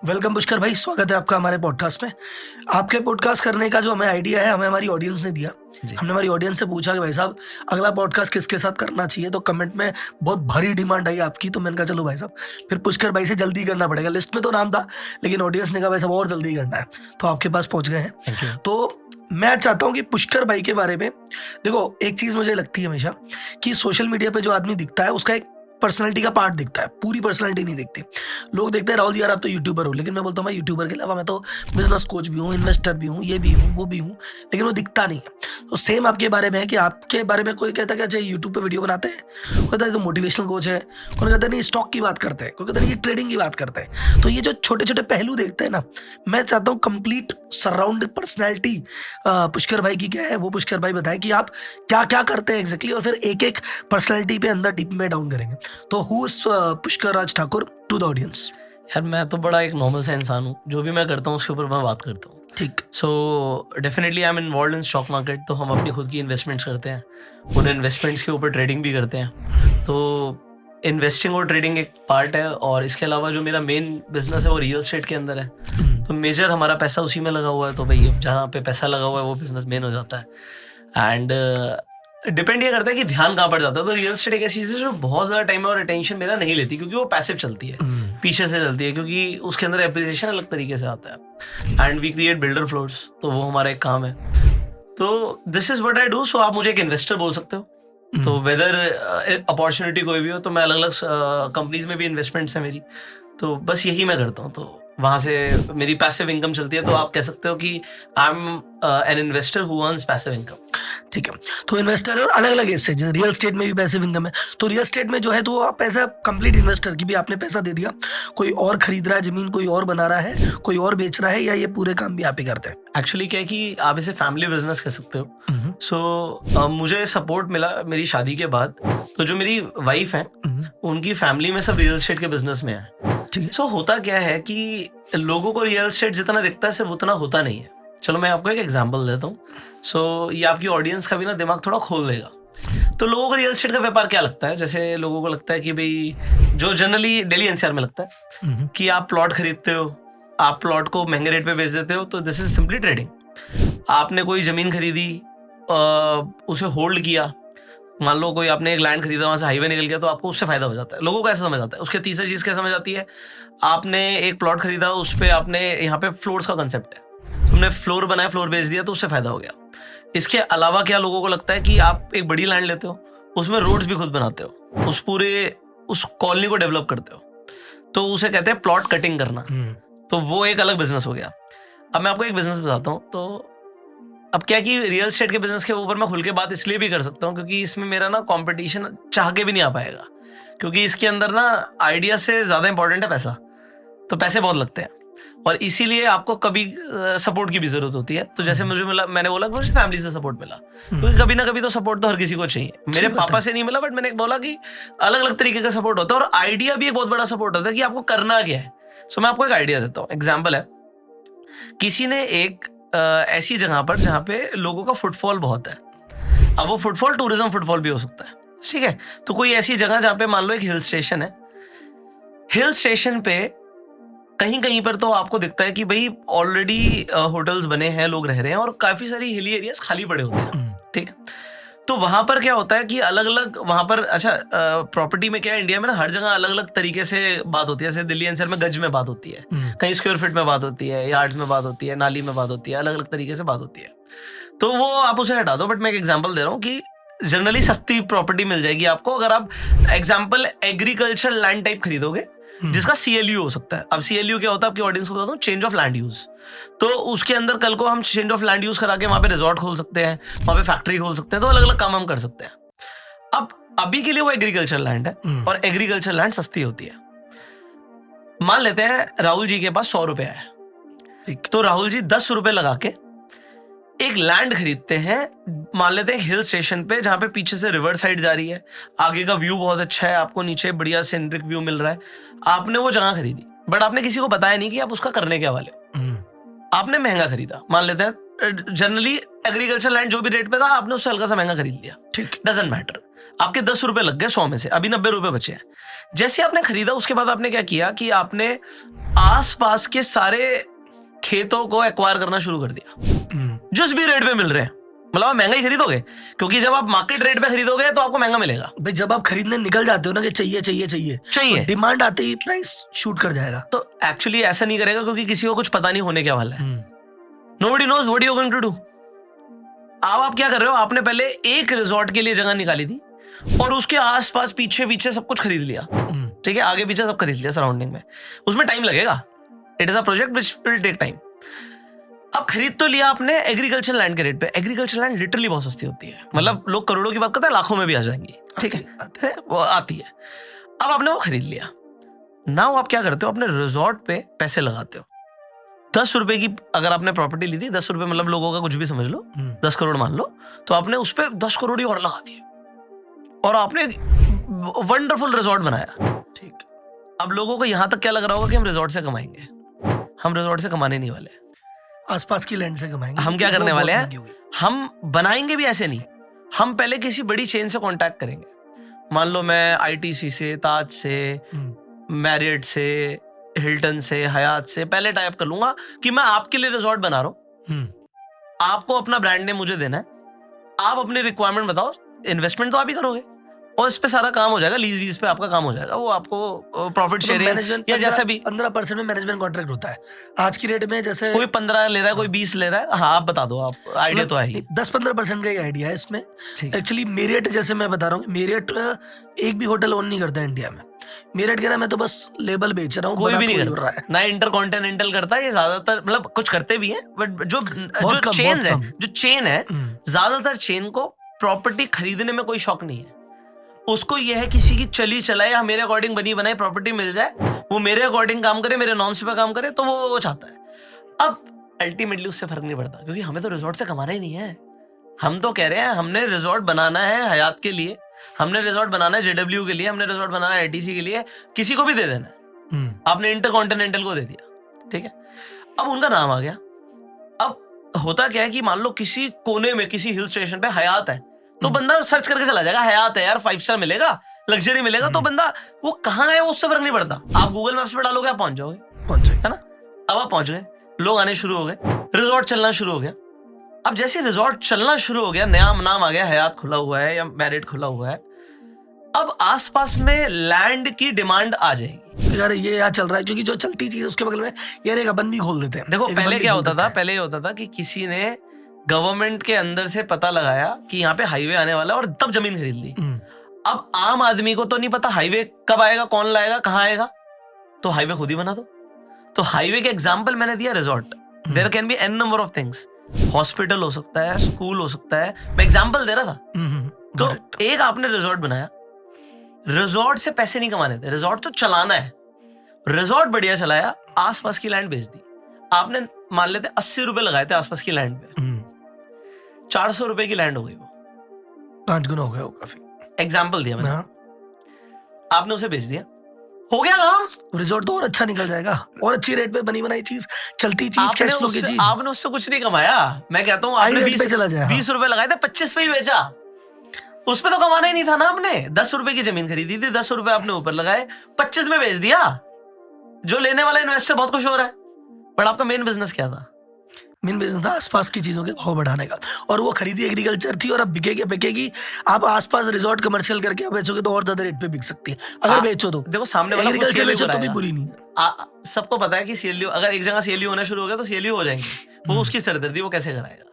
Welcome Pushkar भाई, स्वागत है आपका हमारे पॉडकास्ट में। आपके पॉडकास्ट करने का जो हमें आइडिया है, हमें हमारी ऑडियंस ने दिया। जी। हमने हमारी ऑडियंस से पूछा कि भाई साहब अगला पॉडकास्ट किसके साथ करना चाहिए, तो कमेंट में बहुत भारी डिमांड आई आपकी। तो मैंने कहा चलो भाई साहब फिर पुष्कर भाई से जल्दी करना पड़ेगा। लिस्ट में तो नाम था, लेकिन ऑडियंस ने कहा भाई साहब और जल्दी करना है, तो आपके पास पहुंच गए हैं। Thank you. तो मैं चाहता हूँ कि पुष्कर भाई के बारे में, देखो एक चीज़ मुझे लगती है हमेशा कि सोशल मीडिया पे जो आदमी दिखता है उसका एक पर्सनैलिटी का पार्ट दिखता है, पूरी पर्सनैलिटी नहीं दिखती। लोग देखते हैं राहुल जी यार आप तो यूट्यूबर हो, लेकिन मैं बोलता हूँ भाई यूट्यूबर के अलावा मैं तो बिजनेस कोच भी हूँ, इन्वेस्टर भी हूँ, ये भी हूँ, वो भी हूँ, लेकिन वो दिखता नहीं है। तो सेम आपके बारे में है कि आपके बारे में कोई कहता है कि अच्छा यूट्यूब पे वीडियो बनाते हैं, कोई कहता है तो मोटिवेशनल कोच है, कोई कहता है नहीं स्टॉक की बात करते हैं, कोई कहता है ये ट्रेडिंग की बात करते हैं। तो ये जो छोटे छोटे पहलू देखते हैं ना, मैं चाहता हूँ कंप्लीट सराउंड पर्सनैलिटी पुष्कर भाई की क्या है वो पुष्कर भाई बताएं कि आप क्या क्या करते हैं एग्जैक्टली, और फिर एक एक पर्सनैलिटी पे अंदर डीप में डाउन करेंगे। तो who is Pushkar Raj Thakur to the audience? यार मैं तो बड़ा एक नॉर्मल सा इंसान हूँ, जो भी मैं करता हूँ उसके ऊपर मैं बात करता हूँ। ठीक। So definitely I am involve in stock market. तो हम अपनी खुद की इन्वेस्टमेंट्स करते हैं, उन इन्वेस्टमेंट्स के ऊपर ट्रेडिंग भी करते हैं। तो इन्वेस्टिंग और ट्रेडिंग एक पार्ट है, और इसके अलावा जो मेरा मेन बिजनेस है वो रियल एस्टेट के अंदर है। तो मेजर हमारा पैसा उसी में लगा हुआ है। तो भाई अब जहाँ पे पैसा लगा हुआ है वो बिजनेस मेन हो जाता है। एंड डिपेंड ये करता है कि ध्यान कहाँ पर जाता है। तो रियल एस्टेट एक ऐसी चीज़ है जो बहुत ज़्यादा टाइम और अटेंशन मेरा नहीं लेती, क्योंकि वो पैसिव चलती है, पीछे से चलती है, क्योंकि उसके अंदर एप्रिसिएशन अलग तरीके से आता है। And we create builder floors, तो वो हमारा एक काम है। तो this is what I do. So आप मुझे एक इन्वेस्टर बोल सकते हो। तो वेदर अपॉर्चुनिटी कोई भी हो, तो मैं अलग अलग कंपनीज में भी इन्वेस्टमेंट्स है मेरी, तो बस यही मैं करता हूँ। तो वहाँ से मेरी पैसिव इनकम चलती है। तो आप कह सकते हो कि I am an investor who earns passive income. ठीक है। तो इन्वेस्टर और अलग अलग हिस्से, जो रियल एस्टेट में भी पैसिव इनकम है, तो रियल एस्टेट में जो है तो आप ऐसा कंप्लीट इन्वेस्टर की भी आपने पैसा दे दिया, कोई और खरीद रहा है जमीन, कोई और बना रहा है, कोई और बेच रहा है, या ये पूरे काम भी आप ही करते हैं? एक्चुअली क्या है कि आप इसे फैमिली बिजनेस कह सकते हो। सो मुझे सपोर्ट मिला मेरी शादी के बाद। तो जो मेरी वाइफ है उनकी फैमिली में सब रियल एस्टेट के बिजनेस में है। ठीक है। सो होता क्या है कि लोगों को रियल एस्टेट जितना दिखता है सिर्फ उतना होता नहीं है। चलो मैं आपको एक एग्जांपल देता हूँ। सो ये आपकी ऑडियंस का भी ना दिमाग थोड़ा खोल देगा। तो लोगों को रियल एस्टेट का व्यापार क्या लगता है, जैसे लोगों को लगता है कि भाई जो जनरली दिल्ली एनसीआर में लगता है कि आप प्लॉट खरीदते हो, आप प्लॉट को महंगे रेट पे बेच देते हो, तो दिस इज सिंपली ट्रेडिंग। आपने कोई जमीन खरीदी, उसे होल्ड किया, मान लो कोई आपने एक लैंड खरीदा, वहां से हाईवे निकल गया, तो आपको उससे फायदा हो जाता है। लोगों को ऐसा समझ आता है। उसके तीसरी चीज क्या समझ आती है, आपने एक प्लॉट खरीदा, उस पर आपने यहाँ पे फ्लोर्स का कंसेप्ट है, तुमने फ्लोर बनाया, फ्लोर बेच दिया, तो उससे फायदा हो गया। इसके अलावा क्या लोगों को लगता है कि आप एक बड़ी लैंड लेते हो, उसमें रोड्स भी खुद बनाते हो, उस कॉलोनी को डेवलप करते हो, तो उसे कहते हैं प्लॉट कटिंग करना। तो वो एक अलग बिजनेस हो गया। अब मैं आपको एक बिजनेस बताता हूँ। तो अब क्या कि रियल एस्टेट के बिजनेस के ऊपर मैं खुल के बात इसलिए भी कर सकता हूँ क्योंकि इसमें मेरा ना कंपटीशन चाह के भी नहीं आ पाएगा, क्योंकि इसके अंदर ना आइडिया से ज़्यादा इंपॉर्टेंट है पैसा। तो पैसे बहुत लगते हैं, और इसीलिए आपको कभी सपोर्ट की भी जरूरत होती है। तो जैसे मुझे मिला, मैंने बोला मुझे फैमिली से सपोर्ट मिला, क्योंकि कभी ना कभी तो सपोर्ट तो हर किसी को चाहिए। मेरे पापा से नहीं मिला, बट मैंने बोला कि अलग अलग तरीके का सपोर्ट होता है, और आइडिया भी एक बहुत बड़ा सपोर्ट होता है कि आपको करना क्या है। सो मैं आपको एक आइडिया देता हूँ। एग्जाम्पल है, किसी ने एक ऐसी जगह पर जहाँ पे लोगों का फुटफॉल बहुत है, अब वो फुटफॉल टूरिज्म फुटफॉल भी हो सकता है, ठीक है। तो कोई ऐसी जगह जहाँ पे मान लो एक हिल स्टेशन है, हिल स्टेशन पे कहीं कहीं पर तो आपको दिखता है कि भाई ऑलरेडी होटल्स बने हैं, लोग रह रहे हैं, और काफी सारी हिली एरियाज खाली पड़े होते हैं, ठीक है। तो वहां पर क्या होता है कि अलग अलग वहां पर, अच्छा प्रॉपर्टी में क्या है, इंडिया में ना हर जगह अलग अलग तरीके से बात होती है। जैसे दिल्ली एनसीआर में गज में बात होती है, कहीं स्क्वायर फीट में बात होती है, यार्ड्स में बात होती है, नाली में बात होती है, अलग अलग तरीके से बात होती है। तो वो आप उसे हटा दो, बट मैं एक एग्जाम्पल दे रहा हूँ कि जनरली सस्ती प्रॉपर्टी मिल जाएगी आपको अगर आप एग्जाम्पल एग्रीकल्चर लैंड टाइप खरीदोगे, जिसका CLU हो सकता है। अब CLU क्या होता है, आपकी ऑडियंस को बताता हूँ, चेंज ऑफ लैंड यूज। तो उसके अंदर कल को हम चेंज ऑफ लैंड यूज करा के वहां पे रिजॉर्ट खोल सकते हैं, वहां पे फैक्ट्री खोल सकते हैं, तो अलग अलग काम हम कर सकते हैं। अब अभी के लिए वो एग्रीकल्चर लैंड है, और एग्रीकल्चर लैंड सस्ती होती है। मान लेते हैं राहुल जी के पास 100 रुपए है, तो राहुल जी 10 रुपए लगा के एक लैंड खरीदते हैं, मान लेते हैं हिल स्टेशन पे, जहां पे पीछे से रिवर साइड जा रही है, आगे का व्यू बहुत अच्छा है, आपको नीचे बढ़िया सेंट्रिक व्यू मिल रहा है। आपने वो जगह खरीदी, बट आपने किसी को बताया नहीं कि आप उसका करने क्या वाले हो। आपने महंगा खरीदा, मान लेते हैं जनरली एग्रीकल्चर लैंड जो भी रेट पे था, आपने उससे हल्का सा महंगा खरीद लिया, ठीक, डजंट मैटर। आपके 10 रुपए लग गए 100 में से, अभी 90 रुपए बचे हैं। जैसे आपने खरीदा, उसके बाद आपने क्या किया कि आपने आसपास के सारे खेतों को एक्वायर करना शुरू कर दिया, जिस भी रेट पे मिल रहे हैं। मतलब आप महंगा ही खरीदोगे, क्योंकि जब आप मार्केट रेट पे खरीदोगे तो आपको महंगा मिलेगा। भाई जब आप खरीदने निकल जाते हो ना कि चाहिए चाहिए चाहिए चाहिए, डिमांड आते ही प्राइस शूट कर जाएगा। तो एक्चुअली ऐसा नहीं करेगा, क्योंकि किसी को कुछ पता नहीं होने क्या वाला है। Nobody knows what you going to do. आप क्या कर रहे हो, आपने पहले एक रिजॉर्ट के लिए जगह निकाली थी और उसके आसपास पीछे पीछे सब कुछ खरीद लिया, ठीक है, आगे पीछे सब खरीद लिया सराउंडिंग में। उसमें टाइम लगेगा, it is a project which will take time. अब खरीद तो लिया आपने एग्रीकल्चर लैंड के रेट पे। एग्रीकल्चर लैंड लिटरली बहुत सस्ती होती है, मतलब लोग करोड़ों की बात करते हैं, लाखों में भी आ जाएंगी, ठीक है, वो आती है। अब आपने वो खरीद लिया, नाउ आप क्या करते हो, अपने रिजॉर्ट पे पैसे लगाते हो। 10 रुपए की अगर आपने प्रॉपर्टी ली थी, 10 रुपए मतलब लोगों का कुछ भी समझ लो, 10 करोड़ मान लो, तो आपने उस पर 10 करोड़ ही और लगा दिए और आपने वंडरफुल रिजॉर्ट बनाया, ठीक। अब लोगों को यहां तक क्या लग रहा होगा कि हम रिजॉर्ट से कमाएंगे। हम रिजॉर्ट से कमाने नहीं वाले, आसपास की लैंड से कमाएंगे। हम क्या करने वाले हैं, हम बनाएंगे भी ऐसे नहीं, हम पहले किसी बड़ी चेन से कांटेक्ट करेंगे। मान लो मैं आईटीसी से, ताज से, मैरियट से, हिल्टन से, हयात से पहले टाइप कर लूंगा कि मैं आपके लिए रिजॉर्ट बना रहा हूं, आपको अपना ब्रांड नेम मुझे देना है, आप अपनी रिक्वायरमेंट बताओ, इन्वेस्टमेंट तो आप ही करोगे और इस पे सारा काम हो जाएगा, लीज वीज पे आपका काम हो जाएगा, वो आपको प्रॉफिट शेयरिंग या जैसा भी 15% में मैनेजमेंट कॉन्ट्रैक्ट होता है आज की रेट में। जैसे कोई 15 ले रहा है, कोई 20 ले रहा है। हाँ आप बता दो, आप आइडिया तो है ही। 10-15% का ही आइडिया है इसमें। एक्चुअली मेरियट, जैसे मैं बता रहा हूँ, मेरियट एक भी होटल ओन नहीं करता है इंडिया में। मेरियट कह रहा है मैं तो बस लेबल बेच रहा हूँ, कोई भी नहीं कर रहा है, ना इंटरकॉन्टिनेंटल करता है। ये ज्यादातर, मतलब कुछ करते भी हैं, बट जो चेन है, ज्यादातर चेन को प्रॉपर्टी खरीदने में कोई शौक नहीं है। उसको यह है किसी की चली चलाए या मेरे अकॉर्डिंग बनी बनाई प्रॉपर्टी मिल जाए, वो मेरे अकॉर्डिंग काम करे, मेरे नॉर्म्स पे काम करे, तो वो चाहता है। अब अल्टीमेटली उससे फर्क नहीं पड़ता, क्योंकि हमें तो रिजॉर्ट से कमाना ही नहीं है। हम तो कह रहे हैं हमने रिजॉर्ट बनाना है हयात के लिए, हमने रिजॉर्ट बनाना है जेडब्ल्यू के लिए, हमने रिजॉर्ट बनाना है आईटीसी के लिए, किसी को भी दे देना है। आपने इंटरकॉन्टिनेंटल को दे दिया, ठीक है, अब उनका नाम आ गया। अब होता क्या है कि मान लो किसी कोने में, किसी हिल स्टेशन पे हयात है, तो बंदा सर्च करके चला जाएगा, हयात है यार, 5 स्टार मिलेगा, लग्जरी मिलेगा, तो बंदा वो कहाँ है उससे फर्क नहीं पड़ता। आप गूगल मैप्स पे डालोगे, आप पहुंच जाओगे, है ना। अब आप पहुंच गए, लोग आने शुरू हो गए, रिजॉर्ट चलना शुरू हो गया। अब जैसे रिजॉर्ट चलना शुरू हो गया, नया नाम आ गया, हयात खुला हुआ है या मैरियट खुला हुआ है, अब आसपास में लैंड की डिमांड आ जाएगी। यार ये यहाँ चल रहा है, क्योंकि जो चलती चीज उसके बगल में यार एक अपन भी खोल देते हैं। देखो पहले क्या होता था, पहले ये होता था कि किसी ने गवर्नमेंट के अंदर से पता लगाया कि यहाँ पे हाईवे आने वाला है और तब जमीन खरीद ली। अब आम आदमी को तो नहीं पता हाईवे कब आएगा, कौन लाएगा, कहाँ आएगा, तो हाईवे खुद ही बना दो। तो हाईवे के एग्जाम्पल मैंने दिया resort. There can be an number of things, hospital हो सकता है, स्कूल हो सकता है, मैं एग्जाम्पल दे रहा था। तो एक आपने रिजॉर्ट बनाया, रिजॉर्ट से पैसे नहीं कमाने थे, रिजॉर्ट तो चलाना है। रिजॉर्ट बढ़िया चलाया, आसपास की लैंड बेच दी आपने, मान लेते 80 रुपए लगाए थे आसपास की लैंड पे, 400 रुपए की लैंड हो गई, वो 5 गुना हो गया, वो काफी। एग्जाम्पल दिया मैंने, आपने उसे बेच दिया, हो गया काम। रिजॉर्ट तो और अच्छा निकल जाएगा, और अच्छी रेट पे बनी बनाई चीज, चलती चीज, कैश फ्लो की चीज। आपने उससे कुछ नहीं कमाया। मैं कहता हूँ आपने 20 रुपए लगाए थे, 25 पे ही बेचा, उस पे तो कमाना ही नहीं था ना। आपने 10 रुपए की जमीन खरीदी थी, 10 रुपए आपने ऊपर लगाए, 25 में बेच दिया। जो लेने वाला इन्वेस्टर बहुत खुश हो रहा है, बट आपका मेन बिजनेस क्या था? मेन बिजनेस था आसपास की चीजों के भाव बढ़ाने का, और वो खरीदी एग्रीकल्चर थी, और अब बिकेगी। आप आसपास रिजॉर्ट कमर्शियल करके आप बेचोगे तो और ज्यादा रेट पे बिक सकती है, अगर बेचो तो। देखो सामने वाला एग्रीकल्चर बेचो तो भी बुरी नहीं है। सबको पता है कि सीएलयू, अगर एक जगह सीएलयू होना शुरू हो गया तो सीएलयू हो जाएंगे, वो उसकी सरदर्दी, वो कैसे कराएगा।